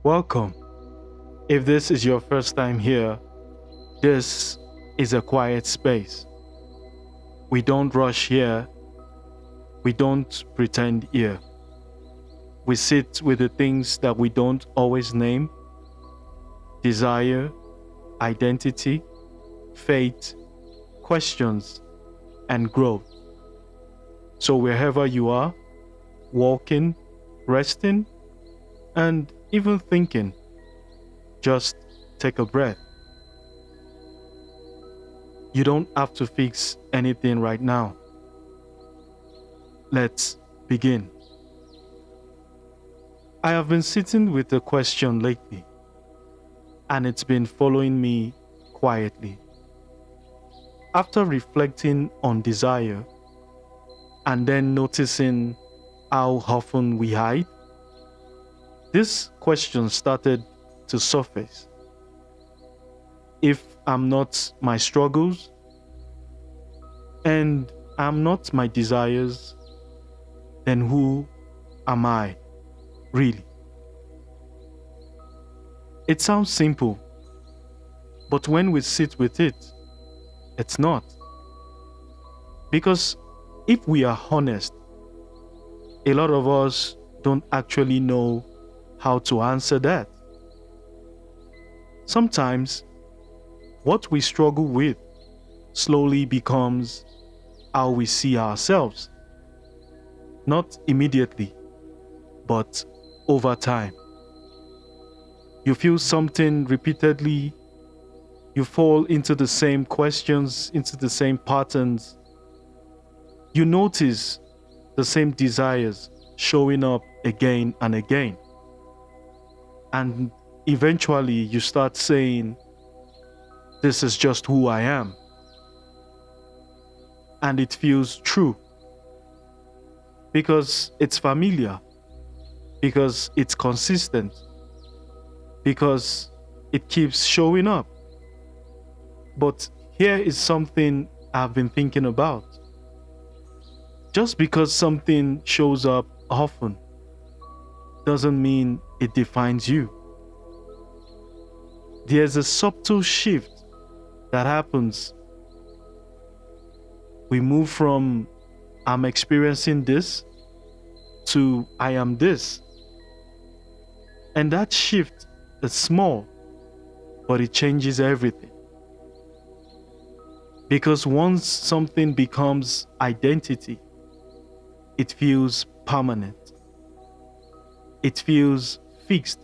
Welcome. If this is your first time here, this is a quiet space. We don't rush here, we don't pretend here. We sit with the things that we don't always name: desire, identity, faith, questions, and growth. So, wherever you are, walking, resting, and even thinking, just take a breath. You don't have to fix anything right now. Let's begin. I have been sitting with a question lately, and it's been following me quietly. After reflecting on desire and then noticing how often we hide, this question started to surface. If I'm not my struggles and I'm not my desires, then who am I really? It sounds simple, but when we sit with it, it's not. Because if we are honest, a lot of us don't actually know how to answer that. Sometimes what we struggle with slowly becomes how we see ourselves, not immediately, but over time. You feel something repeatedly, you fall into the same questions, into the same patterns. You notice the same desires showing up again and again. And eventually you start saying, "This is just who I am." And it feels true because it's familiar, because it's consistent, because it keeps showing up. But here is something I've been thinking about. Just because something shows up often doesn't mean it defines you. There's a subtle shift that happens. We move from "I'm experiencing this" to "I am this." And that shift is small, but it changes everything. Because once something becomes identity, it feels permanent. It feels fixed.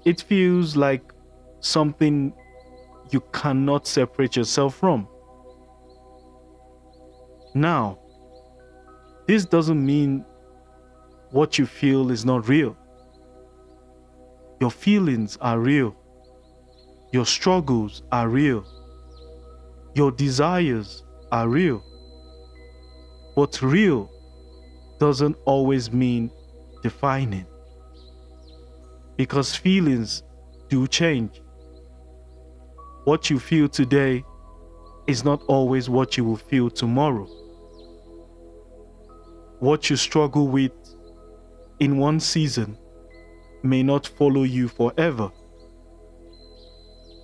It feels like something you cannot separate yourself from. Now, this doesn't mean what you feel is not real. Your feelings are real. Your struggles are real. Your desires are real. But real doesn't always mean defining. Because feelings do change. What you feel today is not always what you will feel tomorrow. What you struggle with in one season may not follow you forever.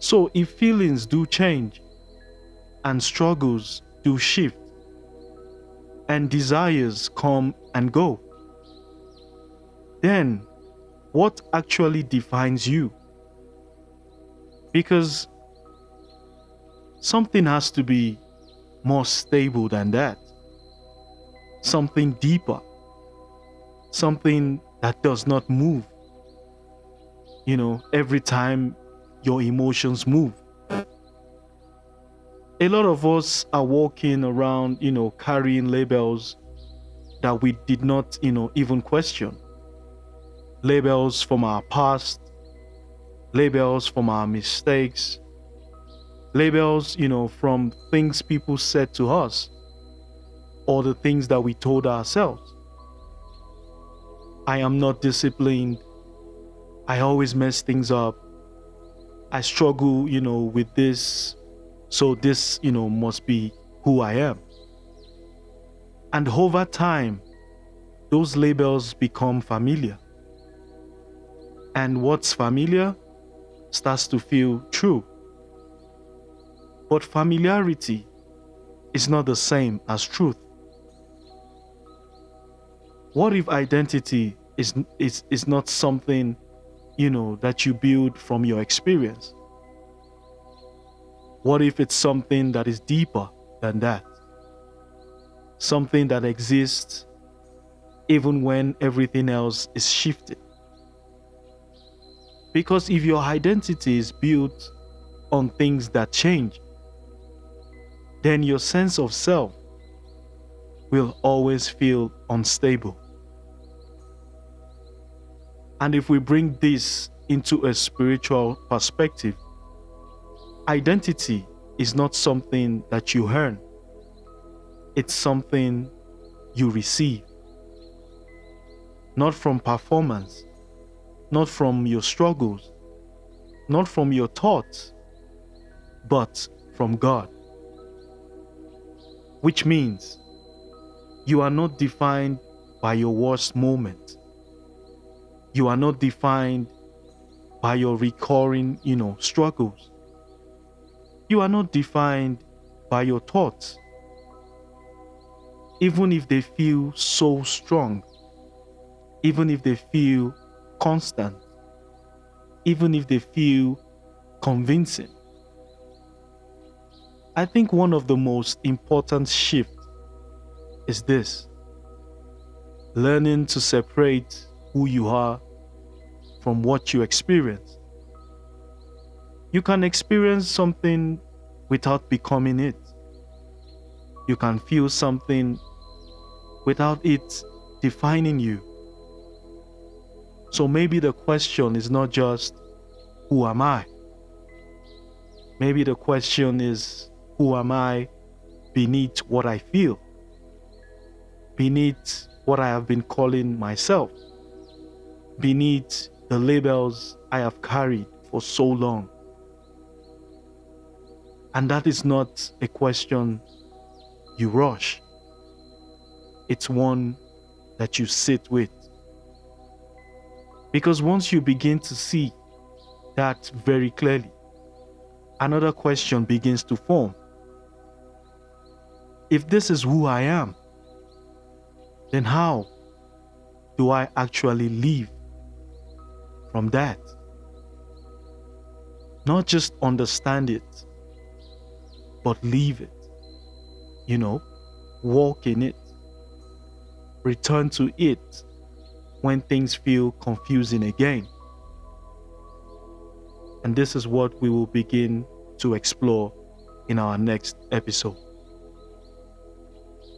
So if feelings do change, and struggles do shift, and desires come and go, then what actually defines you? Because something has to be more stable than that. Something deeper. Something that does not move. Every time your emotions move. A lot of us are walking around, carrying labels that we did not, even question. Labels from our past, labels from our mistakes, labels, from things people said to us, or the things that we told ourselves. I am not disciplined. I always mess things up. I struggle, with this. So this, must be who I am. And over time, those labels become familiar. and what's familiar starts to feel true. But familiarity is not the same as truth. What if identity is not something, that you build from your experience? What if it's something that is deeper than that? Something that exists even when everything else is shifting? Because if your identity is built on things that change, then your sense of self will always feel unstable. And if we bring this into a spiritual perspective, identity is not something that you earn, it's something you receive. Not from performance, not from your struggles, not from your thoughts, but from God. Which means you are not defined by your worst moment. You are not defined by your recurring, struggles. You are not defined by your thoughts. Even if they feel so strong, even if they feel constant, even if they feel convincing. I think one of the most important shifts is this: learning to separate who you are from what you experience. You can experience something without becoming it. You can feel something without it defining you. So maybe the question is not just, who am I? Maybe the question is, who am I beneath what I feel? Beneath what I have been calling myself? Beneath the labels I have carried for so long? And that is not a question you rush. It's one that you sit with. Because once you begin to see that very clearly, another question begins to form. If this is who I am, then how do I actually live from that? Not just understand it, but live it. Walk in it. Return to it when things feel confusing again. And this is what we will begin to explore in our next episode.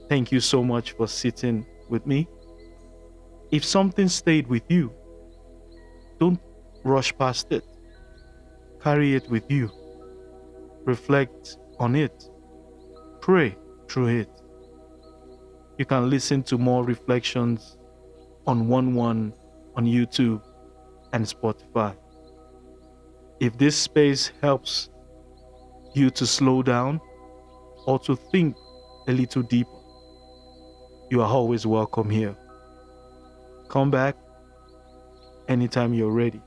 Thank you so much for sitting with me. If something stayed with you, don't rush past it. Carry it with you. Reflect on it. Pray through it. You can listen to more reflections on 1-1 on YouTube and Spotify. If this space helps you to slow down or to think a little deeper, you are always welcome here. Come back anytime you're ready.